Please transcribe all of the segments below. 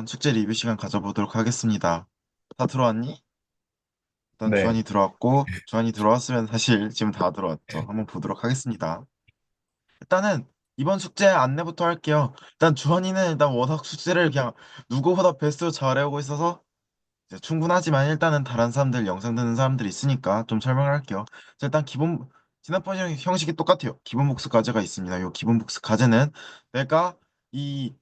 한번 숙제 리뷰 시간 가져보도록 하겠습니다. 다 들어왔니? 일단 네, 주한이 들어왔고, 주한이 들어왔으면 사실 지금 다 들어왔죠. 한번 보도록 하겠습니다. 일단은 이번 숙제 안내부터 할게요. 일단 주한이는 일단 워낙 숙제를 그냥 누구보다 베스트로 잘해오고 있어서 이제 충분하지만 일단은 다른 사람들, 영상 듣는 사람들이 있으니까 좀 설명을 할게요. 자, 일단 지난번 형식이 똑같아요. 기본 복습 과제가 있습니다. 이 기본 복습 과제는 내가 이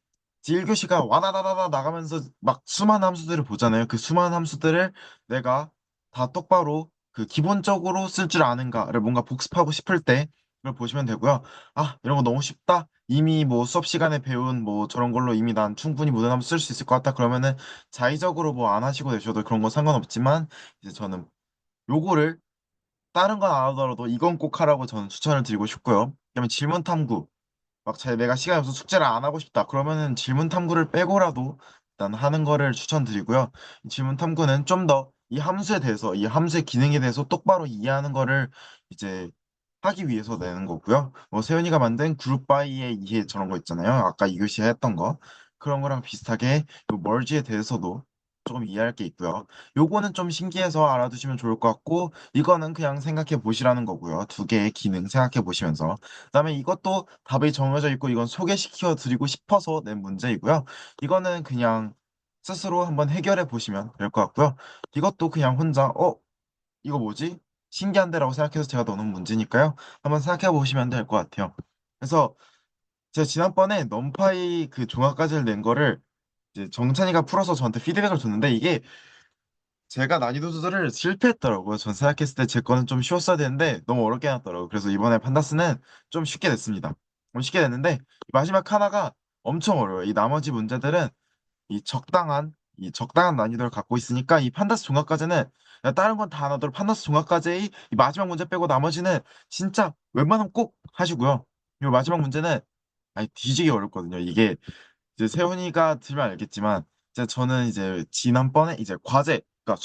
1교시가 와다다다다 나가면서 막 수많은 함수들을 보잖아요. 그 수많은 함수들을 내가 다 똑바로 그 기본적으로 쓸 줄 아는가를 뭔가 복습하고 싶을 때 그걸 보시면 되고요. 아, 이런 거 너무 쉽다. 이미 뭐 수업 시간에 배운 뭐 저런 걸로 이미 난 충분히 모든 함수 쓸 수 있을 것 같다. 그러면은 자의적으로 뭐 안 하시고 내셔도 그런 건 상관없지만 이제 저는 요거를 다른 건 안 하더라도 이건 꼭 하라고 저는 추천을 드리고 싶고요. 그다음에 질문 탐구. 내가 시간이 없어서 숙제를 안 하고 싶다. 그러면은 질문 탐구를 빼고라도 일단 하는 거를 추천드리고요. 이 질문 탐구는 좀 더 이 함수에 대해서, 이 함수의 기능에 대해서 똑바로 이해하는 거를 이제 하기 위해서 내는 거고요. 뭐 세윤이가 만든 그룹 바이의 이해 저런 거 있잖아요. 아까 이교시에 했던 거. 그런 거랑 비슷하게 요 멀지에 대해서도 조금 이해할 게 있고요. 요거는 좀 신기해서 알아두시면 좋을 것 같고 이거는 그냥 생각해 보시라는 거고요. 두 개의 기능 생각해 보시면서 그다음에 이것도 답이 정해져 있고 이건 소개시켜 드리고 싶어서 낸 문제이고요. 이거는 그냥 스스로 한번 해결해 보시면 될 것 같고요. 이것도 그냥 혼자 이거 뭐지? 신기한데라고 생각해서 제가 넣는 문제니까요. 한번 생각해 보시면 될 것 같아요. 그래서 제가 지난번에 넘파이 그 종합과제를 낸 거를 이제 정찬이가 풀어서 저한테 피드백을 줬는데 이게 제가 난이도 조절을 실패했더라고요. 전 생각했을 때 제 거는 좀 쉬웠어야 되는데 너무 어렵게 해놨더라고요. 그래서 이번에 판다스는 좀 쉽게 냈습니다. 좀 쉽게 냈는데 마지막 하나가 엄청 어려워요. 이 나머지 문제들은 이 적당한 난이도를 갖고 있으니까 이 판다스 종합과제는 그냥 다른 건 다 안 하더라도 판다스 종합과제의 이 마지막 문제 빼고 나머지는 진짜 웬만하면 꼭 하시고요. 이 마지막 문제는 아니 뒤지게 어렵거든요. 이게 이제 세훈이가 들면 알겠지만 이제 저는 이제 지난번에 이제 그러니까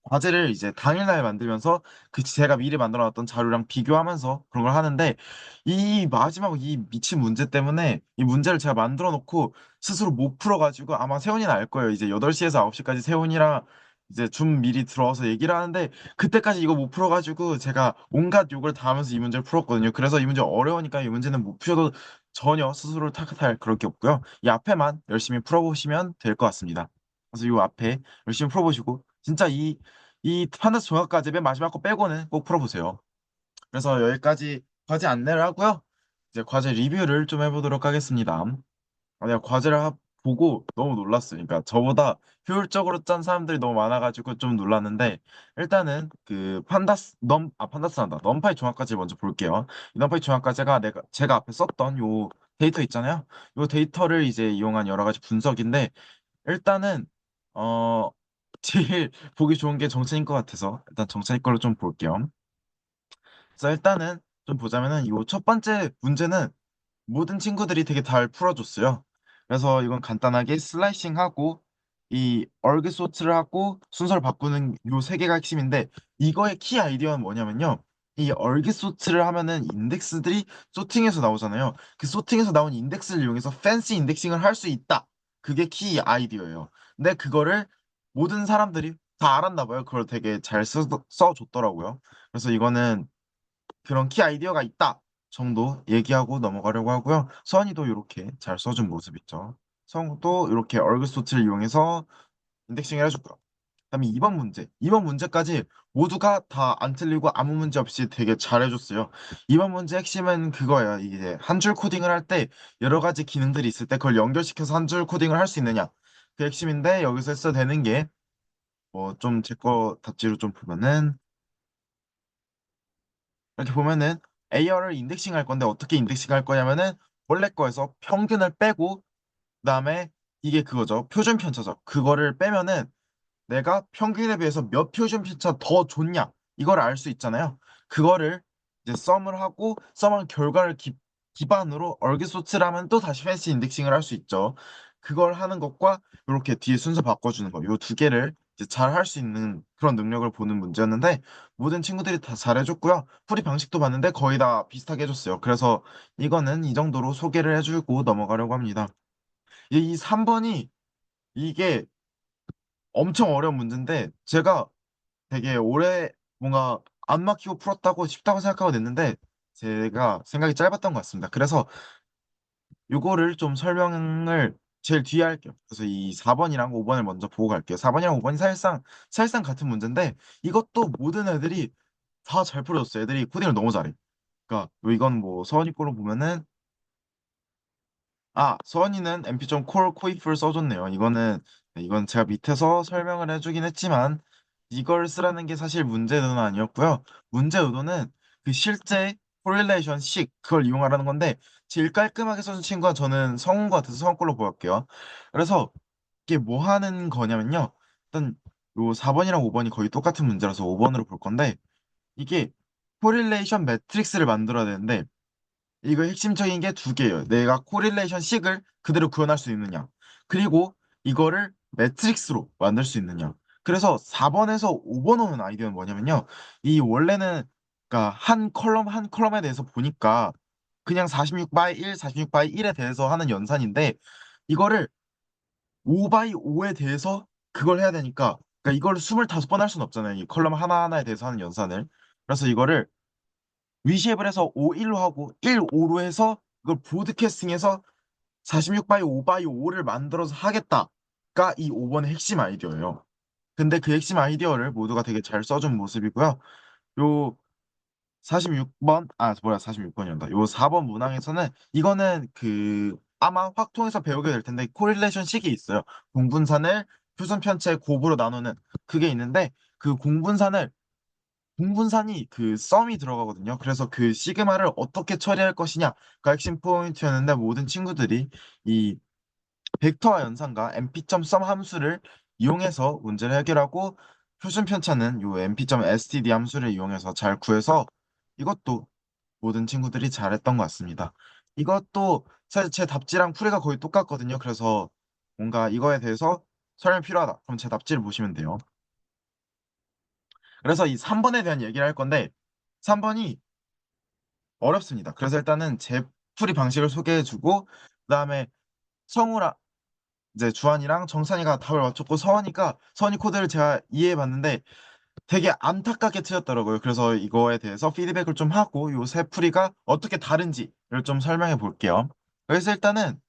과제를 이제 당일날 만들면서 그 제가 미리 만들어놨던 자료랑 비교하면서 그런 걸 하는데 이 마지막 이 미친 문제 때문에 이 문제를 제가 만들어 놓고 스스로 못 풀어가지고 아마 세훈이는 알 거예요. 이제 8시에서 9시까지 세훈이랑 이제 좀 미리 들어와서 얘기를 하는데 그때까지 이거 못 풀어가지고 제가 온갖 욕을 다 하면서 이 문제를 풀었거든요. 그래서 이 문제 어려우니까 이 문제는 못 푸셔도 전혀 스스로를 탓할 그럴 게 없고요. 이 앞에만 열심히 풀어보시면 될 것 같습니다. 그래서 이 앞에 열심히 풀어보시고 진짜 이 판타스 종합까지 맨 마지막 거 빼고는 꼭 풀어보세요. 그래서 여기까지 과제 안내를 하고요. 이제 과제 리뷰를 좀 해보도록 하겠습니다. 내가 보고 너무 놀랐어요. 그러니까 저보다 효율적으로 짠 사람들이 너무 많아가지고 좀 놀랐는데 일단은 그 판다스란다. 넘파이 종합까지 먼저 볼게요. 이 넘파이 종합까지가 제가 앞에 썼던 요 데이터 있잖아요. 요 데이터를 이제 이용한 여러 가지 분석인데 일단은 어 제일 보기 좋은 게 정찬인 것 같아서 일단 정찬이 걸로 좀 볼게요. 그래서 일단은 좀 보자면은 요 첫 번째 문제는 모든 친구들이 되게 잘 풀어줬어요. 그래서 이건 간단하게 슬라이싱하고 이 얼그 소트를 하고 순서를 바꾸는 요 세 개가 핵심인데 이거의 키 아이디어는 뭐냐면요. 이 얼그 소트를 하면은 인덱스들이 소팅해서 나오잖아요. 그 소팅해서 나온 인덱스를 이용해서 팬시 인덱싱을 할 수 있다. 그게 키 아이디어예요. 근데 그거를 모든 사람들이 다 알았나 봐요. 그걸 되게 잘 써줬더라고요. 그래서 이거는 그런 키 아이디어가 있다 정도 얘기하고 넘어가려고 하고요. 서원이도 이렇게 잘 써준 모습 있죠. 성우도 이렇게 얼그소트를 이용해서 인덱싱을 해줬고요. 그다음에 2번 문제. 2번 문제까지 모두가 다 안 틀리고 아무 문제 없이 되게 잘해줬어요. 2번 문제 핵심은 그거예요. 이게 한 줄 코딩을 할 때 여러 가지 기능들이 있을 때 그걸 연결시켜서 한 줄 코딩을 할 수 있느냐. 그 핵심인데 여기서 써야 되는 게 뭐 좀 제 거 답지로 좀 보면은 이렇게 보면은 A열을 인덱싱 할 건데 어떻게 인덱싱 할 거냐면은 원래 거에서 평균을 빼고 그다음에 이게 그거죠. 표준 편차죠. 그거를 빼면은 내가 평균에 비해서 몇 표준 편차 더 좋냐 이걸 알 수 있잖아요. 그거를 이제 썸을 하고 썸한 결과를 기반으로 얼기소트를 하면 또 다시 팬시 인덱싱을 할 수 있죠. 그걸 하는 것과 이렇게 뒤에 순서 바꿔주는 거, 요 두 개를 이제 잘 할 수 있는 그런 능력을 보는 문제였는데 모든 친구들이 다 잘해줬고요. 풀이 방식도 봤는데 거의 다 비슷하게 해줬어요. 그래서 이거는 이 정도로 소개를 해주고 넘어가려고 합니다. 이 3번이 이게 엄청 어려운 문제인데 제가 되게 오래 뭔가 안 막히고 풀었다고 쉽다고 생각하고 냈는데 제가 생각이 짧았던 것 같습니다. 그래서 요거를 좀 설명을 제일 뒤에 할게요. 그래서 이 4번이랑 5번을 먼저 보고 갈게요. 4번이랑 5번이 사실상 같은 문제인데 이것도 모든 애들이 다 잘 풀어줬어요. 애들이 코딩을 너무 잘해. 그러니까 이건 뭐 서원이 걸로 보면은 서원이는 mp.core 코이프를 써줬네요. 이건 제가 밑에서 설명을 해주긴 했지만 이걸 쓰라는 게 사실 문제 의도는 아니었고요. 문제 의도는 그 실제 correlation 식 그걸 이용하라는 건데 제일 깔끔하게 써준 친구가 저는 성훈 것 같아서 성훈 걸로 보였게요. 그래서 이게 뭐 하는 거냐면요. 일단 요 4번이랑 5번이 거의 똑같은 문제라서 5번으로 볼 건데 이게 correlation 매트릭스를 만들어야 되는데 이거 핵심적인 게 두 개예요. 내가 코릴레이션 식을 그대로 구현할 수 있느냐. 그리고 이거를 매트릭스로 만들 수 있느냐. 그래서 4번에서 5번 오는 아이디어는 뭐냐면요. 이 원래는 그러니까 한 컬럼에 대해서 보니까 그냥 46 바이 1, 46 바이 1에 대해서 하는 연산인데 이거를 5 바이 5에 대해서 그걸 해야 되니까 그러니까 이걸 25번 할 수는 없잖아요. 이 컬럼 하나하나에 대해서 하는 연산을. 그래서 이거를 위시앱을 해서 5, 1로 하고 1, 5로 해서 이걸 보드캐스팅해서 46 바이 5 바이 5를 만들어서 하겠다가 이 5번의 핵심 아이디어예요. 근데 그 핵심 아이디어를 모두가 되게 잘 써준 모습이고요. 요 46번, 46번이란다. 요 4번 문항에서는 이거는 그 아마 확통해서 배우게 될 텐데 코릴레이션 식이 있어요. 공분산을 표준 편차의 곱으로 나누는 그게 있는데 그 공분산이 그 썸이 들어가거든요. 그래서 그 시그마를 어떻게 처리할 것이냐가 핵심 포인트였는데 모든 친구들이 이 벡터와 연산과 np.sum 함수를 이용해서 문제를 해결하고 표준 편차는 요 np.std 함수를 이용해서 잘 구해서 이것도 모든 친구들이 잘했던 것 같습니다. 이것도 사실 제 답지랑 풀이가 거의 똑같거든요. 그래서 뭔가 이거에 대해서 설명이 필요하다. 그럼 제 답지를 보시면 돼요. 그래서 이 3번에 대한 얘기를 할 건데 3번이 어렵습니다. 그래서 일단은 제 풀이 방식을 소개해주고 그다음에 성우랑 이제 주한이랑 정찬이가 답을 맞췄고 서원이 코드를 제가 이해해봤는데 되게 안타깝게 틀렸더라고요. 그래서 이거에 대해서 피드백을 좀 하고 요 세 풀이가 어떻게 다른지를 좀 설명해 볼게요. 그래서 일단은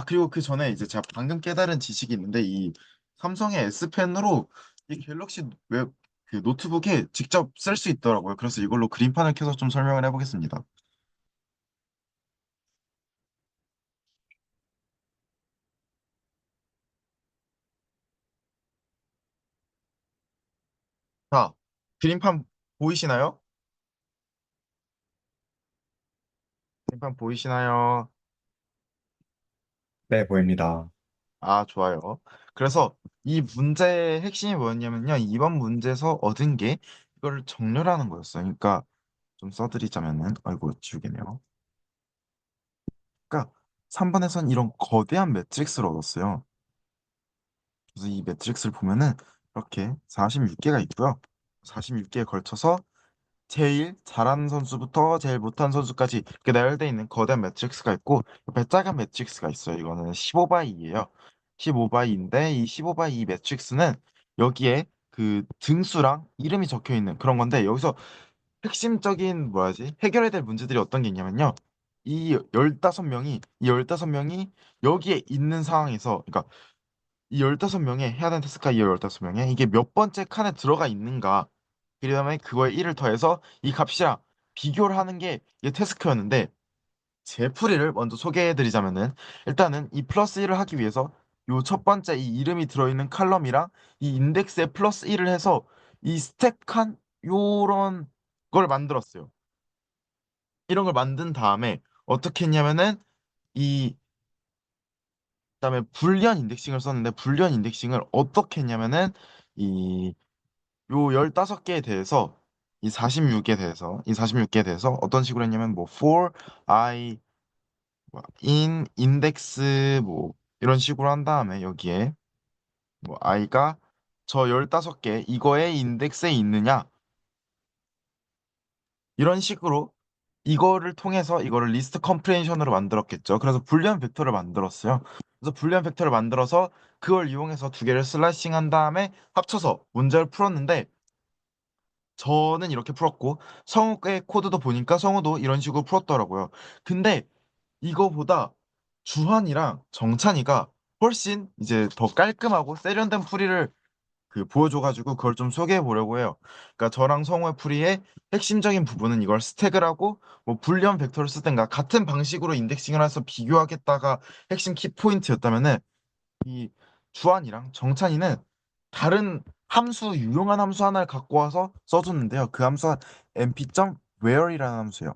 그리고 그 전에 이제 제가 방금 깨달은 지식이 있는데 이 삼성의 S펜으로 이 갤럭시 웹 그 노트북에 직접 쓸 수 있더라고요. 그래서 이걸로 그림판을 켜서 좀 설명을 해보겠습니다. 자, 그림판 보이시나요? 그림판 보이시나요? 네, 보입니다. 좋아요. 그래서 이 문제의 핵심이 뭐였냐면요. 이번 문제에서 얻은 게 이거를 정렬하는 거였어요. 그러니까 좀 써드리자면은, 아이고, 지우개네요. 그러니까 3번에선 이런 거대한 매트릭스를 얻었어요. 그래서 이 매트릭스를 보면은 이렇게 46개가 있고요. 46개에 걸쳐서 제일 잘하는 선수부터 제일 못하는 선수까지 이렇게 나열되어 있는 거대한 매트릭스가 있고 옆에 작은 매트릭스가 있어요. 이거는 15바이예요. 15바이인데 이 15바이 이 매트릭스는 여기에 그 등수랑 이름이 적혀 있는 그런 건데 여기서 핵심적인 뭐야지 해결해야 될 문제들이 어떤 게 있냐면요. 이 15명이 여기에 있는 상황에서 그러니까 이 15명에 해야 되는 태스크가 이 15명에 이게 몇 번째 칸에 들어가 있는가 그다음에 그거에 1을 더해서 이 값이랑 비교를 하는 게 이 태스크였는데 제 풀이를 먼저 소개해드리자면은 일단은 이 플러스 1을 하기 위해서 요 첫 번째 이 이름이 들어있는 칼럼이랑 이 인덱스에 플러스 1을 해서 이 스택한 요런 걸 만들었어요. 이런 걸 만든 다음에 어떻게 했냐면은 이 그다음에 불리한 인덱싱을 썼는데 불리한 인덱싱을 어떻게 했냐면은 이 요 15개에 대해서 이 46개에 대해서 어떤 식으로 했냐면 뭐 for i in index 뭐 이런 식으로 한 다음에 여기에 뭐 i가 저 15개 이거의 인덱스에 있느냐 이런 식으로 이거를 통해서 이거를 리스트 컴프레hension으로 만들었겠죠. 그래서 불리한 벡터를 만들었어요. 그래서 불리한 벡터를 만들어서 그걸 이용해서 두 개를 슬라이싱 한 다음에 합쳐서 문제를 풀었는데 저는 이렇게 풀었고 성우의 코드도 보니까 성우도 이런 식으로 풀었더라고요. 근데 이거보다 주한이랑 정찬이가 훨씬 이제 더 깔끔하고 세련된 풀이를 보여줘가지고 그걸 좀 소개해 보려고 해요. 그러니까 저랑 성우의 풀이의 핵심적인 부분은 이걸 스택을 하고 뭐 불리한 벡터를 쓰든가 같은 방식으로 인덱싱을 해서 비교하겠다가 핵심 키포인트였다면은 이 주한이랑 정찬이는 다른 함수, 유용한 함수 하나를 갖고 와서 써줬는데요. 그 함수가 mp.where이라는 함수예요.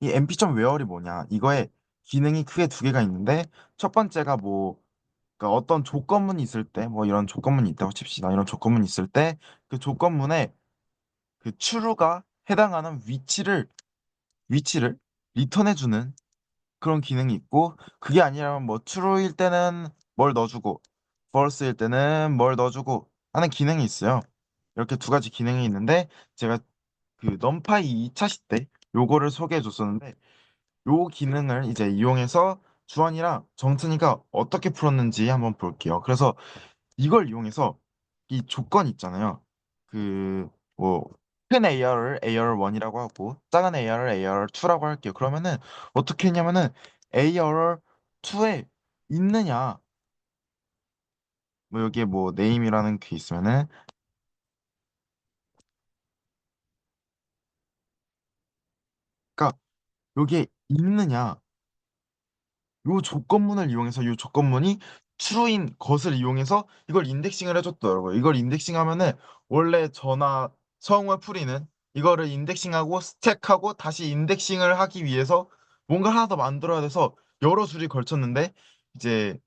이 mp.where이 뭐냐? 이거에 기능이 크게 두 개가 있는데 첫 번째가 뭐 그러니까 어떤 조건문이 있을 때 뭐 이런 조건문이 있다고 칩시다. 이런 조건문이 있을 때 그 조건문에 true가 해당하는 위치를 리턴해주는 그런 기능이 있고 그게 아니라면 뭐 true일 때는 뭘 넣어주고 false일 때는 뭘 넣어주고 하는 기능이 있어요. 이렇게 두 가지 기능이 있는데 제가 넘파이 2차 시 때 요거를 소개해 줬었는데 요 기능을 이제 이용해서 주한이랑 정찬이가 어떻게 풀었는지 한번 볼게요. 그래서 이걸 이용해서 이 조건 있잖아요. 뭐 큰 AR을 AR1이라고 하고 작은 AR을 AR2라고 할게요. 그러면은 어떻게 했냐면은 AR2에 있느냐 뭐 여기에 뭐 네임이라는 게 있으면은 그러니까 여기에 있느냐 요 조건문을 이용해서 요 조건문이 true인 것을 이용해서 이걸 인덱싱을 해줬더라고요. 이걸 인덱싱하면은 원래 저나 성우의 풀이는 이거를 인덱싱하고 스택하고 다시 인덱싱을 하기 위해서 뭔가 하나 더 만들어야 돼서 여러 줄이 걸쳤는데 이제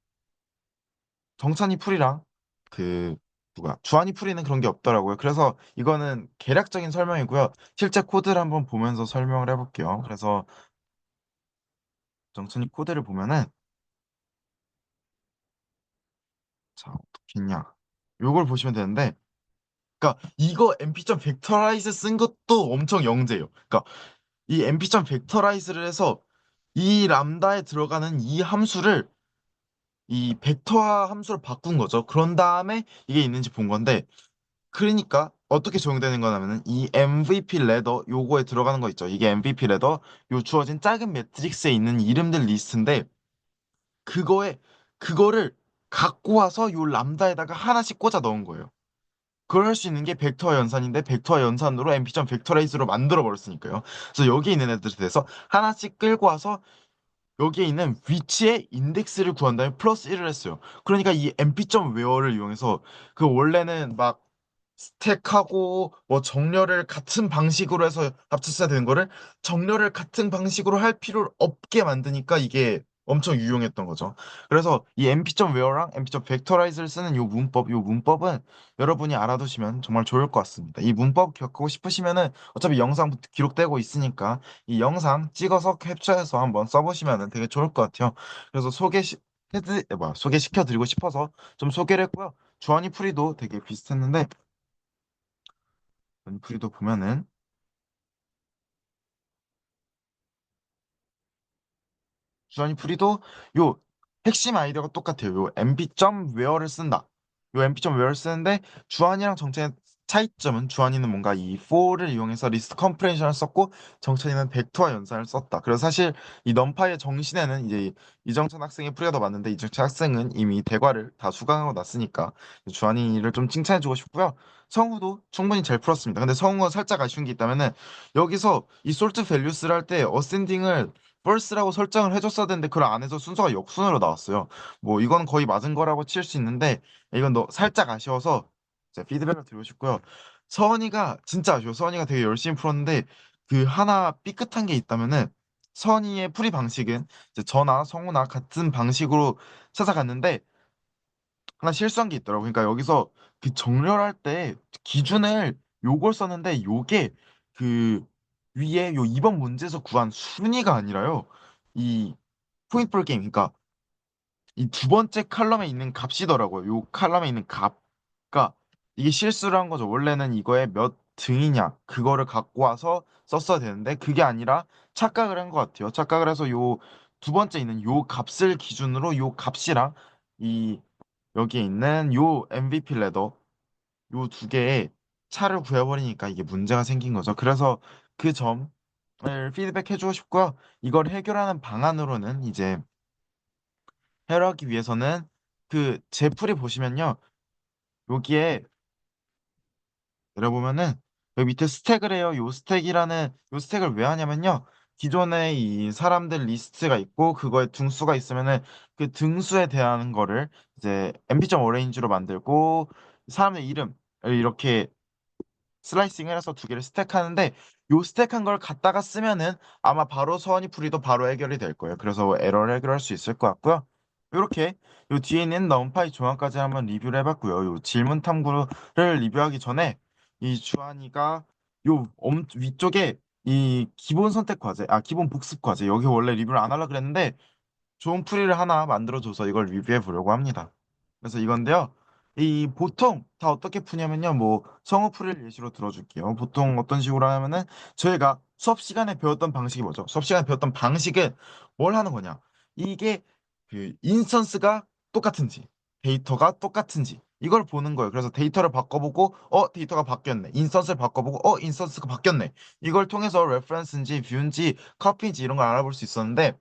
정찬이 풀이랑 그 누가 주한이 풀이는 그런 게 없더라고요. 그래서 이거는 개략적인 설명이고요. 실제 코드를 한번 보면서 설명을 해볼게요. 그래서 정찬이 코드를 보면은 자 어떻게 했냐 요걸 보시면 되는데 그러니까 이거 mp.vectorize 벡터라이즈 쓴 것도 엄청 영재예요. 그러니까 이 mp.vectorize를 벡터라이즈를 해서 이 람다에 들어가는 이 함수를 이 벡터화 함수로 바꾼 거죠. 그런 다음에 이게 있는지 본 건데 그러니까 어떻게 적용되는 거냐면은 이 MVP 레더 요거에 들어가는 거 있죠. 이게 MVP 레더 요 주어진 작은 매트릭스에 있는 이름들 리스트인데 그거에 그거를 갖고 와서 요 람다에다가 하나씩 꽂아 넣은 거예요. 그걸 할 수 있는 게 벡터 연산인데 벡터 연산으로 mp.vectorize로 벡터레이즈로 만들어 버렸으니까요. 그래서 여기 있는 애들에 대해서 하나씩 끌고 와서 여기에 있는 위치의 인덱스를 구한 다음에 플러스 1을 했어요. 그러니까 이 mp.where를 이용해서 원래는 막 스택하고 뭐 정렬을 같은 방식으로 해서 합쳤어야 되는 거를 정렬을 같은 방식으로 할 필요를 없게 만드니까 이게 엄청 유용했던 거죠. 그래서 이 mp.where랑 mp.vectorize를 쓰는 요 문법은 여러분이 알아두시면 정말 좋을 것 같습니다. 이 문법 겪고 싶으시면은 어차피 영상 기록되고 있으니까 이 영상 찍어서 캡처해서 한번 써보시면 되게 좋을 것 같아요. 그래서 소개시켜 드리고 싶어서 좀 소개를 했고요. 주한이 프리도 되게 비슷했는데 프리도 보면은 주한이 프리도 요 핵심 아이디어가 똑같아요. 요 mp.where를 쓴다. 요 mp.where를 쓰는데 주한이랑 정찬의 차이점은 주한이는 뭔가 이 for를 이용해서 리스트 컴프레hension을 썼고 정찬이는 벡터와 연산을 썼다. 그래서 사실 이 넘파이의 정신에는 이제 이정찬 학생의 프리가 더 맞는데 이정찬 학생은 이미 대과를 다 수강하고 났으니까 주한이를 좀 칭찬해주고 싶고요. 성우도 충분히 잘 풀었습니다. 근데 성우가 살짝 아쉬운 게 있다면은 여기서 이 솔트 밸류스를 할 때 어센딩을 first라고 설정을 해줬어야 되는데 그 안에서 순서가 역순으로 나왔어요. 뭐 이건 거의 맞은 거라고 칠 수 있는데 이건 너 살짝 아쉬워서 제가 피드백을 드리고 싶고요. 서원이가 진짜 아쉬워. 서원이가 되게 열심히 풀었는데 하나 삐끗한 게 있다면은 서원이의 풀이 방식은 이제 저나 성우나 같은 방식으로 찾아갔는데 하나 실수한 게 있더라고. 그러니까 여기서 정렬할 때 기준을 요걸 썼는데 요게 그 위에 요 2번 문제에서 구한 순위가 아니라요. 이 포인트 볼 게임 그러니까 이 두 번째 칼럼에 있는 값이더라고요. 요 칼럼에 있는 값. 그러니까 이게 실수를 한 거죠. 원래는 이거에 몇 등이냐 그거를 갖고 와서 썼어야 되는데 그게 아니라 착각을 한 것 같아요. 착각을 해서 요 두 번째 있는 요 값을 기준으로 요 값이랑 이 여기에 있는 요 MVP 레더 요 두 개의 차를 구해버리니까 이게 문제가 생긴 거죠. 그래서 그 점을 피드백 해주고 싶고요. 이걸 해결하는 방안으로는 이제 해결하기 위해서는 그 제풀이 보시면요. 여기에 내려보면은 여기 밑에 스택을 해요. 요 스택을 왜 하냐면요. 기존에 이 사람들 리스트가 있고 그거에 등수가 있으면은 그 등수에 대한 거를 이제 mp.orang로 만들고 사람의 이름을 이렇게 슬라이싱을 해서 두 개를 스택하는데 요 스택한 걸 갖다가 쓰면은 아마 바로 서원이 풀이도 바로 해결이 될 거예요. 그래서 에러를 해결할 수 있을 것 같고요. 이렇게 요 뒤에 있는 넘파이 조항까지 한번 리뷰를 해봤고요. 요 질문 탐구를 리뷰하기 전에 이 주한이가 위쪽에 이 기본 선택 과제, 기본 복습 과제 여기 원래 리뷰를 안 하려고 그랬는데 좋은 풀이를 하나 만들어줘서 이걸 리뷰해 보려고 합니다. 그래서 이건데요. 이 보통 다 어떻게 푸냐면요. 뭐 성우 풀이를 예시로 들어줄게요. 보통 어떤 식으로 하냐면은 저희가 수업 시간에 배웠던 방식이 뭐죠? 수업 시간에 배웠던 방식은 뭘 하는 거냐? 이게 그 인스턴스가 똑같은지 데이터가 똑같은지 이걸 보는 거예요. 그래서 데이터를 바꿔보고 데이터가 바뀌었네. 인스턴스를 바꿔보고 인스턴스가 바뀌었네. 이걸 통해서 레퍼런스인지 뷰인지 커피인지 이런 걸 알아볼 수 있었는데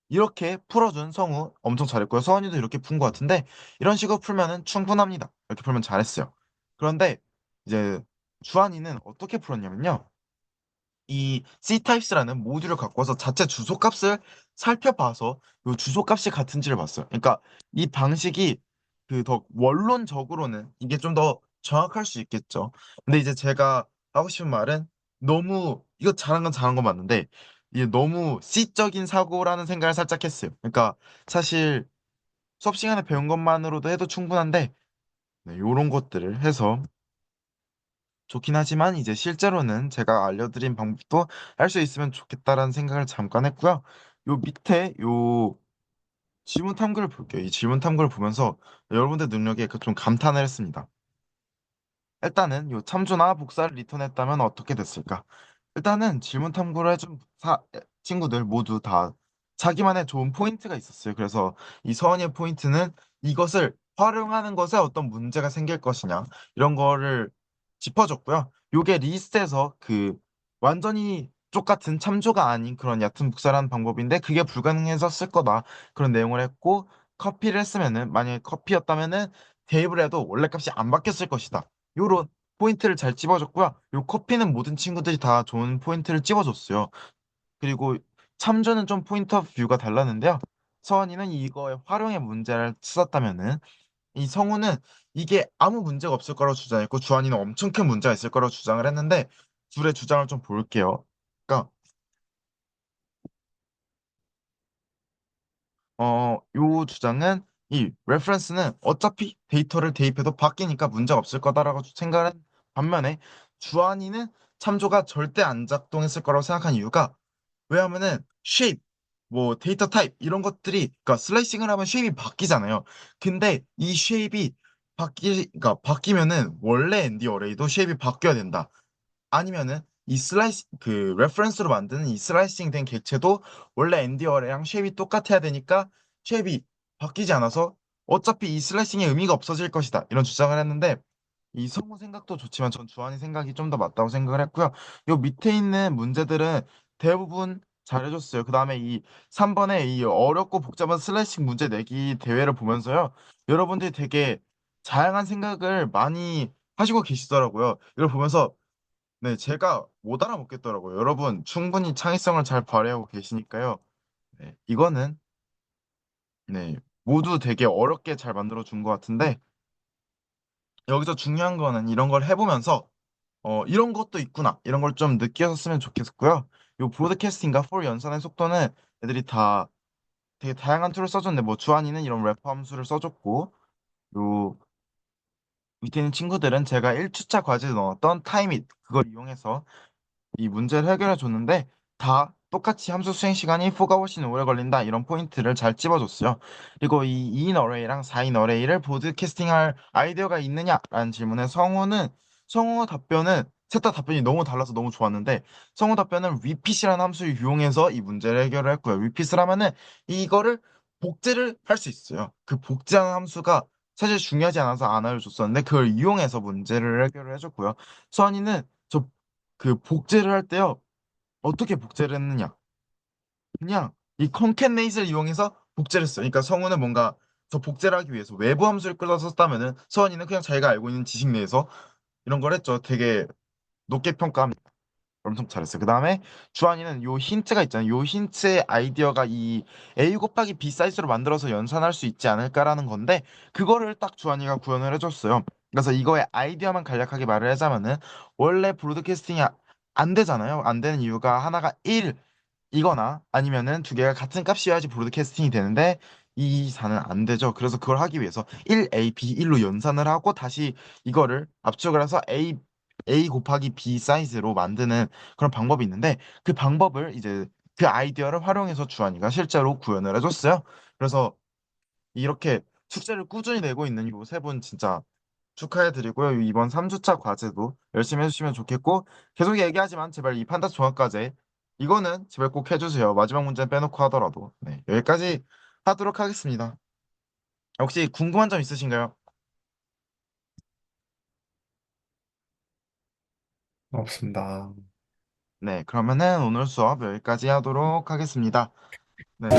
이렇게 풀어준 성우 엄청 잘했고요. 서원이도 이렇게 푼 것 같은데 이런 식으로 풀면은 충분합니다. 이렇게 풀면 잘했어요. 그런데 이제 주한이는 어떻게 풀었냐면요. 이 Ctypes라는 모듈을 갖고 와서 자체 주소값을 살펴봐서 이 주소값이 같은지를 봤어요. 그러니까 이 방식이 그 더 원론적으로는 이게 좀 더 정확할 수 있겠죠. 근데 이제 제가 하고 싶은 말은 너무 이거 잘한 건 잘한 건 맞는데 이게 너무 C적인 사고라는 생각을 살짝 했어요. 그러니까 사실 수업 시간에 배운 것만으로도 해도 충분한데 네, 이런 것들을 해서 좋긴 하지만 이제 실제로는 제가 알려드린 방법도 할 수 있으면 좋겠다라는 생각을 잠깐 했고요. 요 밑에 요 질문 탐구를 볼게요. 이 질문 탐구를 보면서 여러분들 능력에 그 좀 감탄을 했습니다. 일단은 요 참조나 복사를 리턴했다면 어떻게 됐을까? 일단은 질문 탐구를 해준 친구들 모두 다 자기만의 좋은 포인트가 있었어요. 그래서 이 서원이의 포인트는 이것을 활용하는 것에 어떤 문제가 생길 것이냐 이런 거를 짚어줬고요. 요게 리스트에서 그 완전히 똑같은 참조가 아닌 그런 얕은 복사라는 방법인데 그게 불가능해서 쓸 거다 그런 내용을 했고 커피를 했으면은 만약에 커피였다면은 테이블에도 원래 값이 안 바뀌었을 것이다. 요런 포인트를 잘 찝어줬고요. 요 커피는 모든 친구들이 다 좋은 포인트를 찝어줬어요. 그리고 참조는 좀 포인트 오브 뷰가 달랐는데요. 서원이는 이거에 활용의 문제를 찾았다면은 이 성우는 이게 아무 문제가 없을 거라고 주장했고 주한이는 엄청 큰 문제가 있을 거라고 주장을 했는데 둘의 주장을 좀 볼게요. 그러니까 요 주장은 이 레퍼런스는 어차피 데이터를 대입해도 바뀌니까 문제가 없을 거다라고 생각을 한 반면에 주한이는 참조가 절대 안 작동했을 거라고 생각한 이유가 왜냐면은 쉐입, 뭐 데이터 타입 이런 것들이 그러니까 슬라이싱을 하면 쉐입이 바뀌잖아요. 근데 이 쉐입이 그러니까 바뀌면은 원래 ND 어레이도 쉐입이 바뀌어야 된다. 아니면은 이 슬라이스 그 레퍼런스로 만드는 이 슬라이싱 된 객체도 원래 엔디어랑 쉐입이 똑같아야 되니까 쉐입이 바뀌지 않아서 어차피 이 슬라이싱의 의미가 없어질 것이다 이런 주장을 했는데 이 성우 생각도 좋지만 전 주한이 생각이 좀 더 맞다고 생각을 했고요. 요 밑에 있는 문제들은 대부분 잘해줬어요. 그 다음에 이 3번에 이 어렵고 복잡한 슬래싱 문제 내기 대회를 보면서요. 여러분들이 되게 다양한 생각을 많이 하시고 계시더라고요. 이걸 보면서 네, 제가 못 알아먹겠더라고요. 여러분, 충분히 창의성을 잘 발휘하고 계시니까요. 네, 이거는, 네, 모두 되게 어렵게 잘 만들어 준 것 같은데, 여기서 중요한 거는 이런 걸 해보면서, 이런 것도 있구나. 이런 걸 좀 느끼셨으면 좋겠고요. 요 브로드캐스팅과 폴 연산의 속도는 애들이 다 되게 다양한 툴을 써줬는데, 뭐, 주한이는 이런 래퍼 함수를 써줬고, 요 밑에 있는 친구들은 제가 1주차 과제에 넣었던 타임잇, 그걸 이용해서 이 문제를 해결해 줬는데 다 똑같이 함수 수행 시간이 4가 훨씬 오래 걸린다 이런 포인트를 잘 찝어줬어요. 그리고 이 2인 어레이랑 4인 어레이를 보드 캐스팅할 아이디어가 있느냐라는 질문에 성우는 성우 답변은 셋 다 답변이 너무 달라서 너무 좋았는데 성우 답변은 repeat이라는 함수를 이용해서 이 문제를 해결을 했고요. repeat을 하면은 이거를 복제를 할 수 있어요. 그 복제하는 함수가 사실 중요하지 않아서 안 알려줬었는데 그걸 이용해서 문제를 해결을 해줬고요. 수환이는 저 그 복제를 할 때요. 어떻게 복제를 했느냐? 그냥 이 컨캣네이트를 이용해서 복제를 했어요. 그러니까 성우는 뭔가 저 복제를 하기 위해서 외부 함수를 끌어서 썼다면은 서원이는 그냥 자기가 알고 있는 지식 내에서 이런 걸 했죠. 되게 높게 평가합니다. 엄청 잘했어요. 그 다음에 주한이는 요 힌트가 있잖아요. 요 힌트의 아이디어가 이 A 곱하기 B 사이즈로 만들어서 연산할 수 있지 않을까라는 건데 그거를 딱 주한이가 구현을 해줬어요. 그래서 이거의 아이디어만 간략하게 말을 하자면은 원래 브로드캐스팅이 안 되잖아요. 안 되는 이유가 하나가 1 이거나 아니면은 두 개가 같은 값이어야지 브로드캐스팅이 되는데 이 4는 안 되죠. 그래서 그걸 하기 위해서 1A, B1로 연산을 하고 다시 이거를 압축을 해서 A 곱하기 B 사이즈로 만드는 그런 방법이 있는데 그 방법을 이제 그 아이디어를 활용해서 주한이가 실제로 구현을 해줬어요. 그래서 이렇게 숙제를 꾸준히 내고 있는 요 세 분 진짜 축하해드리고요. 이번 3주차 과제도 열심히 해주시면 좋겠고 계속 얘기하지만 제발 이 판다스 종합과제 이거는 제발 꼭 해주세요. 마지막 문제 빼놓고 하더라도 네, 여기까지 하도록 하겠습니다. 혹시 궁금한 점 있으신가요? 없습니다. 네, 그러면은 오늘 수업 여기까지 하도록 하겠습니다. 네.